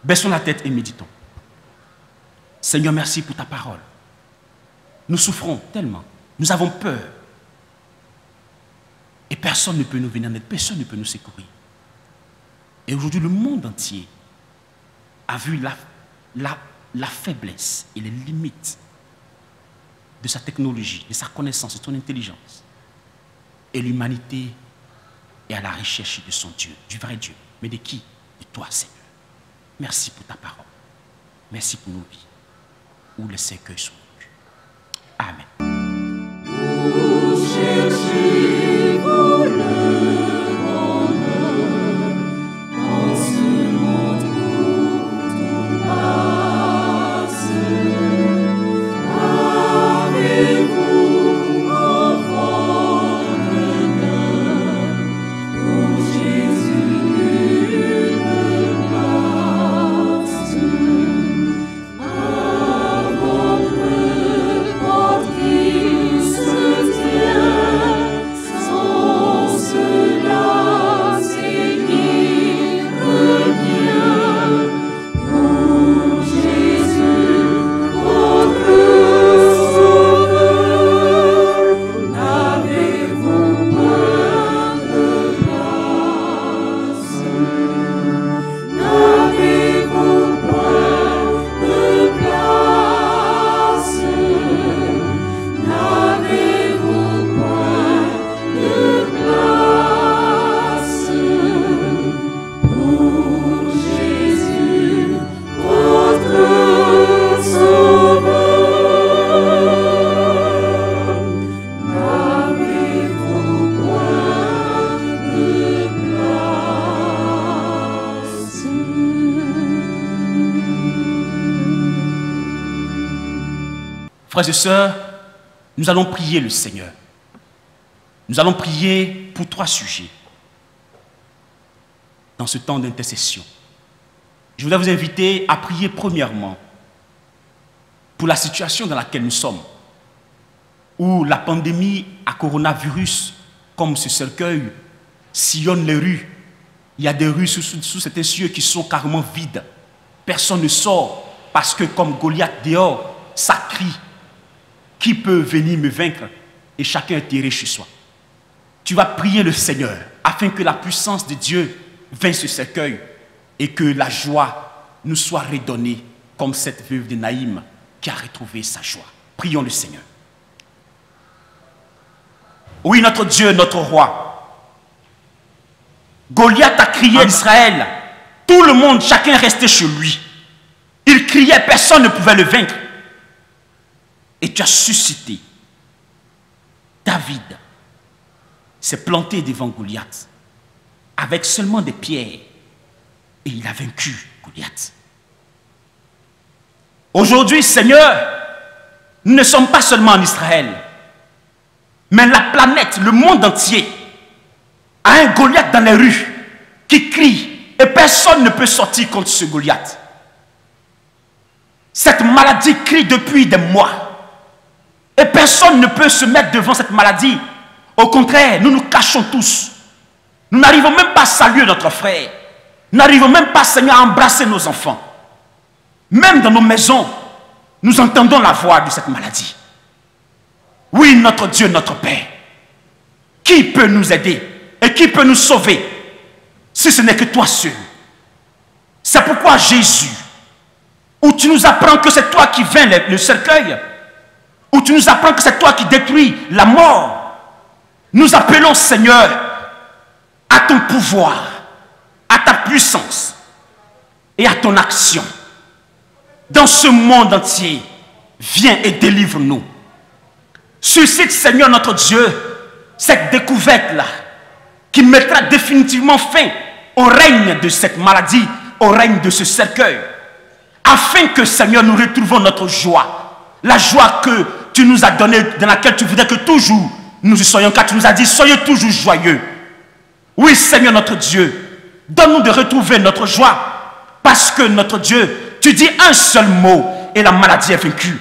Baissons la tête et méditons. Seigneur, merci pour ta parole. Nous souffrons tellement. Nous avons peur. Et personne ne peut nous venir en aide. Personne ne peut nous secourir. Et aujourd'hui, le monde entier a vu la faiblesse et les limites de sa technologie, de sa connaissance, de son intelligence. Et l'humanité est à la recherche de son Dieu, du vrai Dieu. Mais de qui? De toi, Seigneur. Merci pour ta parole. Merci pour nos vies, où les cercueils sont vaincus. Amen. Où cherchez-vous le bonheur en ce monde où tout passe? Avez-vous en votre cœur pour Jésus une place? À votre porte qui se tient, sans cela Seigneur revient. Pour Jésus, votre Sauveur, n'avez-vous point de place? N'avez-vous point de place? N'avez-vous point de place? Pour Jésus, votre Sauveur, n'avez-vous point de place? Frères et sœurs, nous allons prier le Seigneur. Nous allons prier pour 3 sujets dans ce temps d'intercession. Je voudrais vous inviter à prier premièrement pour la situation dans laquelle nous sommes, où la pandémie à coronavirus, comme ce cercueil, sillonne les rues. Il y a des rues sous certains cieux qui sont carrément vides. Personne ne sort parce que comme Goliath dehors, ça crie. Qui peut venir me vaincre? Et chacun est tiré chez soi. Tu vas prier le Seigneur afin que la puissance de Dieu vainque ce cercueil et que la joie nous soit redonnée comme cette veuve de Naïm qui a retrouvé sa joie. Prions le Seigneur. Oui, notre Dieu, notre roi. Goliath a crié en Israël. Tout le monde, chacun restait chez lui. Il criait, personne ne pouvait le vaincre. Et tu as suscité. David s'est planté devant Goliath avec seulement des pierres et il a vaincu Goliath. Aujourd'hui, Seigneur, nous ne sommes pas seulement en Israël, mais la planète, le monde entier a un Goliath dans les rues qui crie et personne ne peut sortir contre ce Goliath. Cette maladie crie depuis des mois. Et personne ne peut se mettre devant cette maladie. Au contraire, nous nous cachons tous. Nous n'arrivons même pas à saluer notre frère. Nous n'arrivons même pas, Seigneur, à embrasser nos enfants. Même dans nos maisons, nous entendons la voix de cette maladie. Oui, notre Dieu, notre Père. Qui peut nous aider? Et qui peut nous sauver? si ce n'est que toi seul. C'est pourquoi Jésus, où tu nous apprends que c'est toi qui vaincs le cercueil, où tu nous apprends que c'est toi qui détruis la mort, nous appelons, Seigneur, à ton pouvoir, à ta puissance et à ton action. Dans ce monde entier, viens et délivre-nous. Suscite, Seigneur notre Dieu, cette découverte-là, qui mettra définitivement fin au règne de cette maladie, au règne de ce cercueil, afin que, Seigneur, nous retrouvons notre joie, la joie que tu nous as donnée, dans laquelle tu voudrais que toujours nous y soyons, car tu nous as dit, soyez toujours joyeux. Oui, Seigneur notre Dieu, donne-nous de retrouver notre joie, parce que notre Dieu, tu dis un seul mot et la maladie est vaincue.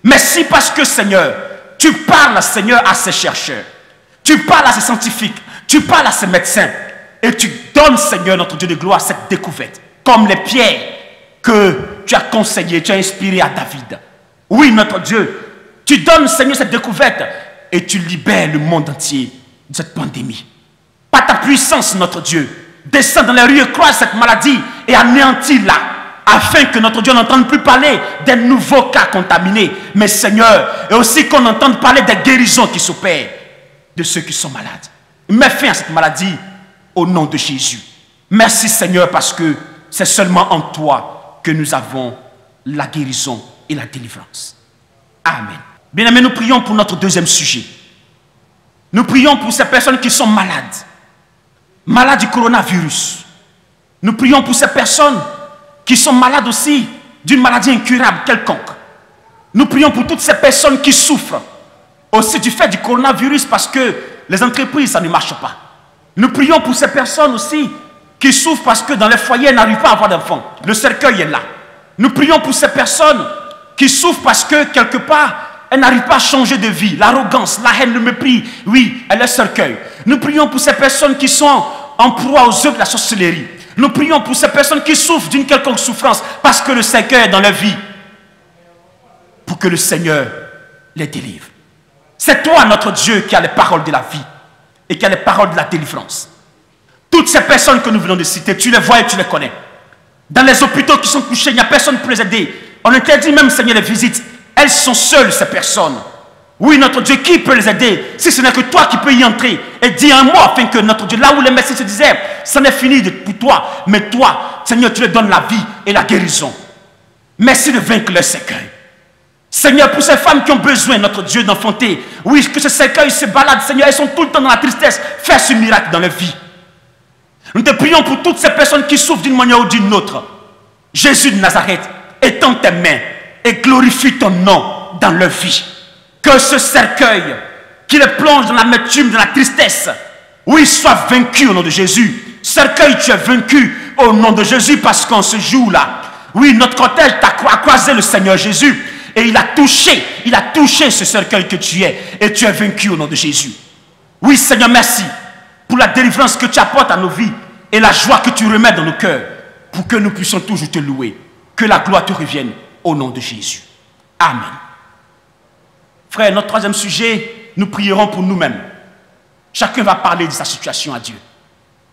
Merci parce que, Seigneur, tu parles, Seigneur, à ces chercheurs, tu parles à ces scientifiques, tu parles à ces médecins, et tu donnes, Seigneur, notre Dieu de gloire, cette découverte, comme les pierres que tu as conseillées, tu as inspirées à David. Oui, notre Dieu, tu donnes, Seigneur, cette découverte, et tu libères le monde entier de cette pandémie. Par ta puissance, notre Dieu, descends dans les rues et croise cette maladie et anéantis-la, afin que notre Dieu n'entende plus parler des nouveaux cas contaminés, mais Seigneur, et aussi qu'on entende parler des guérisons qui s'opèrent de ceux qui sont malades. Mets fin à cette maladie au nom de Jésus. Merci, Seigneur, parce que c'est seulement en toi que nous avons la guérison et la délivrance. Amen. Bien-aimés, nous prions pour notre deuxième sujet. Nous prions pour ces personnes qui sont malades, malades du coronavirus. Nous prions pour ces personnes qui sont malades aussi d'une maladie incurable quelconque. Nous prions pour toutes ces personnes qui souffrent aussi du fait du coronavirus parce que les entreprises, ça ne marche pas. Nous prions pour ces personnes aussi qui souffrent parce que dans les foyers, elles n'arrivent pas à avoir d'enfants. Le cercueil est là. Nous prions pour ces personnes qui souffrent parce que quelque part, elles n'arrivent pas à changer de vie. L'arrogance, la haine, le mépris, oui, elle est cercueil. Nous prions pour ces personnes qui sont en proie aux œuvres de la sorcellerie. Nous prions pour ces personnes qui souffrent d'une quelconque souffrance parce que le cercueil est dans leur vie. Pour que le Seigneur les délivre. C'est toi, notre Dieu, qui a les paroles de la vie et qui a les paroles de la délivrance. Toutes ces personnes que nous venons de citer, tu les vois et tu les connais. Dans les hôpitaux qui sont couchés, il n'y a personne pour les aider. On interdit même, Seigneur, les visites. Elles sont seules, ces personnes. Oui, notre Dieu, qui peut les aider si ce n'est que toi qui peux y entrer et dire un mot afin que notre Dieu, là où les médecins se disaient, ça n'est fini pour toi, mais toi, Seigneur, tu leur donnes la vie et la guérison. Merci de vaincre leur cercueil. Seigneur, pour ces femmes qui ont besoin, notre Dieu, d'enfanter, oui, que ce cercueil se balade, Seigneur, elles sont tout le temps dans la tristesse. Fais ce miracle dans leur vie. Nous te prions pour toutes ces personnes qui souffrent d'une manière ou d'une autre. Jésus de Nazareth, étends tes mains et glorifie ton nom dans leur vie. Que ce cercueil qui les plonge dans l'amertume, dans la tristesse, oui, soit vaincu au nom de Jésus. Cercueil, tu es vaincu au nom de Jésus parce qu'en ce jour-là, oui, notre cortège t'a croisé le Seigneur Jésus et il a touché ce cercueil que tu es et tu es vaincu au nom de Jésus. Oui, Seigneur, merci pour la délivrance que tu apportes à nos vies et la joie que tu remets dans nos cœurs pour que nous puissions toujours te louer. Que la gloire te revienne au nom de Jésus. Amen. Frère, notre troisième sujet, nous prierons pour nous-mêmes. Chacun va parler de sa situation à Dieu.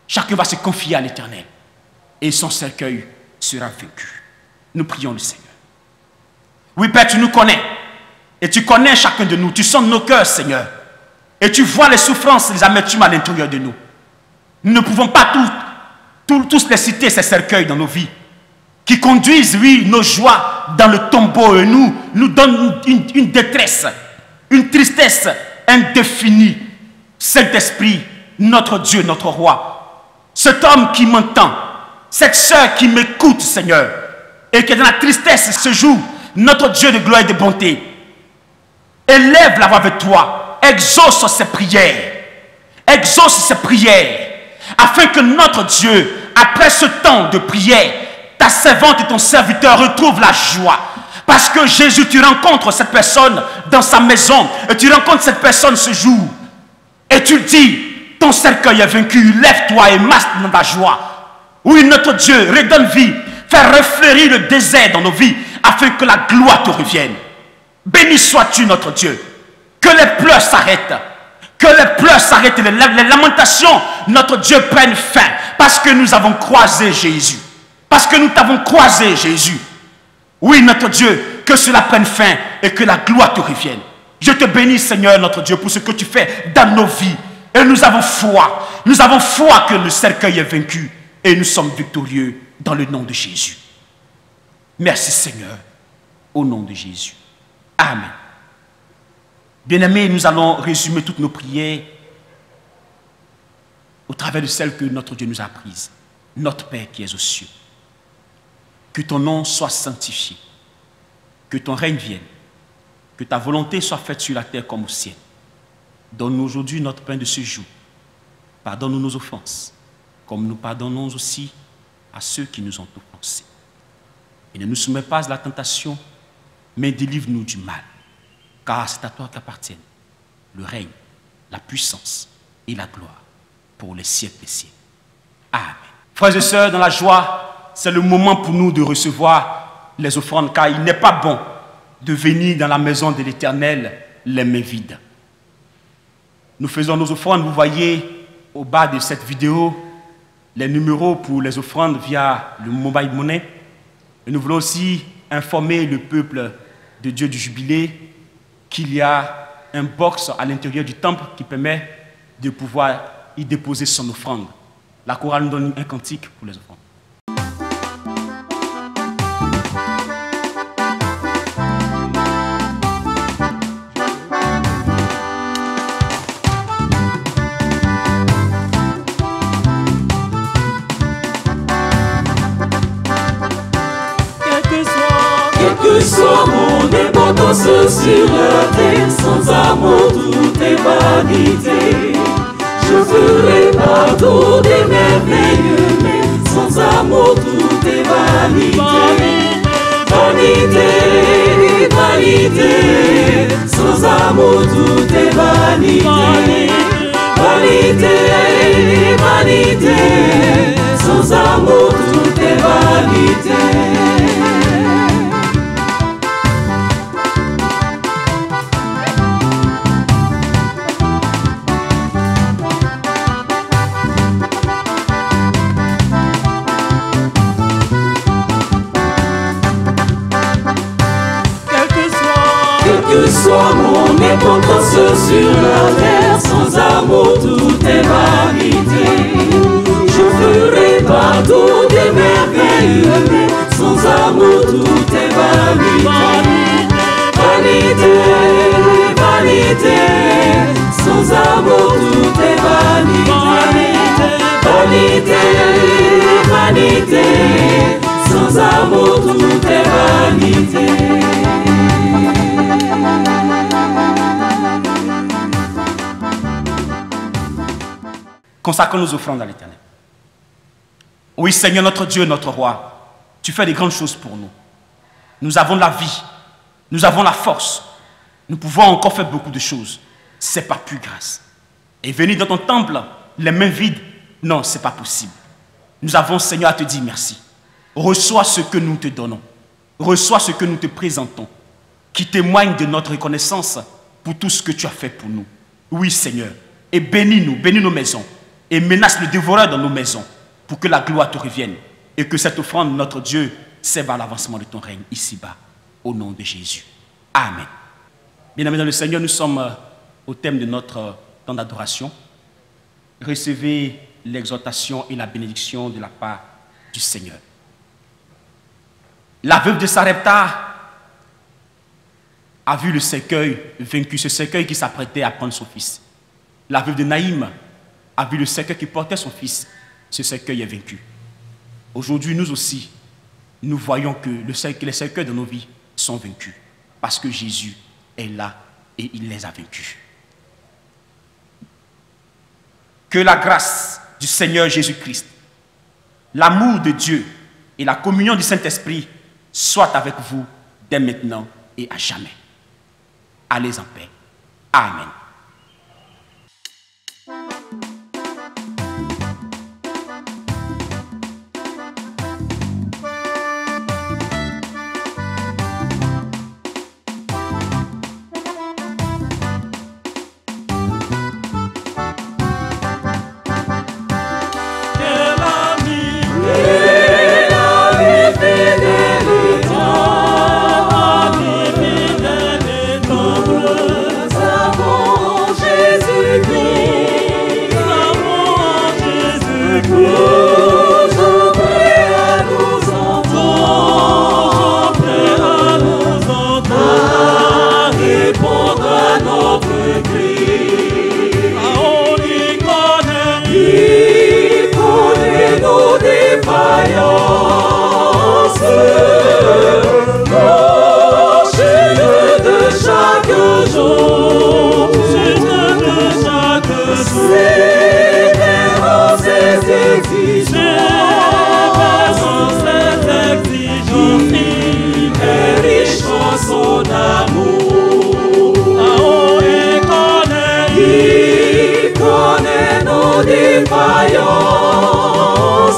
Chacun va se confier à l'Éternel. Et son cercueil sera vaincu. Nous prions le Seigneur. Oui, Père, tu nous connais. Et tu connais chacun de nous. Tu sondes nos cœurs, Seigneur. Et tu vois les souffrances, les amertumes à l'intérieur de nous. Nous ne pouvons pas tous les citer, ces cercueils dans nos vies. Qui conduisent, oui, nos joies dans le tombeau et nous donnent une détresse, une tristesse indéfinie. Saint-Esprit, notre Dieu, notre roi, cet homme qui m'entend, cette sœur qui m'écoute, Seigneur, et qui est dans la tristesse ce jour, notre Dieu de gloire et de bonté, élève la voix avec toi, exauce ses prières, afin que notre Dieu, après ce temps de prière, ta servante et ton serviteur retrouvent la joie. Parce que Jésus, tu rencontres cette personne dans sa maison. Et tu rencontres cette personne ce jour. Et tu dis, ton cercueil est vaincu. Lève-toi et marche dans ta joie. Oui, notre Dieu, redonne vie. Fais refleurir le désert dans nos vies. Afin que la gloire te revienne. Béni sois-tu, notre Dieu. Que les pleurs s'arrêtent. Que les pleurs s'arrêtent, les lamentations, notre Dieu prenne fin. Parce que nous avons croisé Jésus. Parce que nous t'avons croisé Jésus. Oui, notre Dieu, que cela prenne fin et que la gloire te revienne. Je te bénis, Seigneur, notre Dieu, pour ce que tu fais dans nos vies. Et nous avons foi. Nous avons foi que le cercueil est vaincu. Et nous sommes victorieux dans le nom de Jésus. Merci, Seigneur, au nom de Jésus. Amen. Bien-aimés, nous allons résumer toutes nos prières au travers de celles que notre Dieu nous a apprises. Notre Père qui es aux cieux, que ton nom soit sanctifié, que ton règne vienne, que ta volonté soit faite sur la terre comme au ciel. Donne-nous aujourd'hui notre pain de ce jour. Pardonne-nous nos offenses, comme nous pardonnons aussi à ceux qui nous ont offensés. Et ne nous soumets pas à la tentation, mais délivre-nous du mal. Car c'est à toi qu'appartiennent le règne, la puissance et la gloire pour les siècles des siècles. Amen. Frères et sœurs, dans la joie, c'est le moment pour nous de recevoir les offrandes, car il n'est pas bon de venir dans la maison de l'Éternel les mains vides. Nous faisons nos offrandes, vous voyez au bas de cette vidéo les numéros pour les offrandes via le mobile money. Et nous voulons aussi informer le peuple de Dieu du Jubilé qu'il y a un box à l'intérieur du temple qui permet de pouvoir y déposer son offrande. La chorale nous donne un cantique pour les offrandes. Quelle que soit mon importance sur la terre, sans amour tout est vanité. Je ferai partout des merveilles, mais sans amour tout est vanité. Vanité, vanité, sans amour tout est vanité. Vanité, vanité, sans amour tout est vanité. Que soit mon importance sur la terre, sans amour tout est vanité. Je ferai partout des merveilles, mais sans amour tout est vanité. Vanité, vanité, sans amour tout est vanité. Vanité, vanité, sans amour tout est vanité. Consacrons nos offrandes à l'Éternel. Oui, Seigneur, notre Dieu, notre Roi, tu fais des grandes choses pour nous. Nous avons la vie, nous avons la force, nous pouvons encore faire beaucoup de choses. C'est par pure grâce. Et venir dans ton temple, les mains vides, non, c'est pas possible. Nous avons, Seigneur, à te dire merci. Reçois ce que nous te donnons. Reçois ce que nous te présentons, qui témoigne de notre reconnaissance pour tout ce que tu as fait pour nous. Oui, Seigneur, et bénis-nous, bénis nos maisons. Et menace le dévoreur dans nos maisons pour que la gloire te revienne et que cette offrande, notre Dieu, serve à l'avancement de ton règne ici-bas, au nom de Jésus. Amen. Bien-aimés dans le Seigneur, nous sommes au thème de notre temps d'adoration. Recevez l'exhortation et la bénédiction de la part du Seigneur. La veuve de Sarepta a vu le cercueil vaincu, ce cercueil qui s'apprêtait à prendre son fils. La veuve de Naïm a vu le cercueil qui portait son fils. Ce cercueil est vaincu. Aujourd'hui, nous aussi, nous voyons que les cercueils de nos vies sont vaincus. Parce que Jésus est là et il les a vaincus. Que la grâce du Seigneur Jésus-Christ, l'amour de Dieu et la communion du Saint-Esprit soient avec vous dès maintenant et à jamais. Allez en paix. Amen.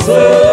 grâce.